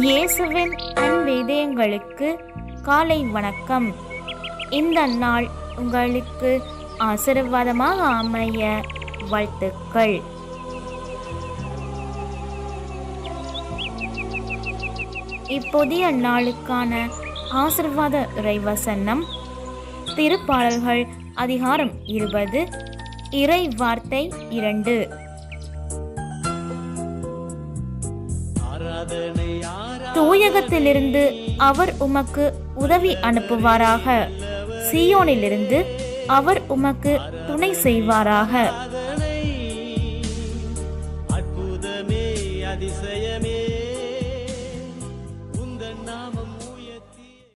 இயேசுவின் அன்பிதயங்களுக்கு காலை வணக்கம். இந்த நாள் உங்களுக்கு ஆசீர்வாதமாக அமைய வாழ்த்துக்கள். இப்போதைய நாளுக்கான ஆசீர்வாத இறைவசனம் திருப்பாடல்கள் அதிகாரம் 20 இறை வார்த்தை 2. தூயகத்திலிருந்து அவர் உமக்கு உதவி அனுப்புவாராக, சீயோனிலிருந்து அவர் உமக்கு துணை செய்வாராக.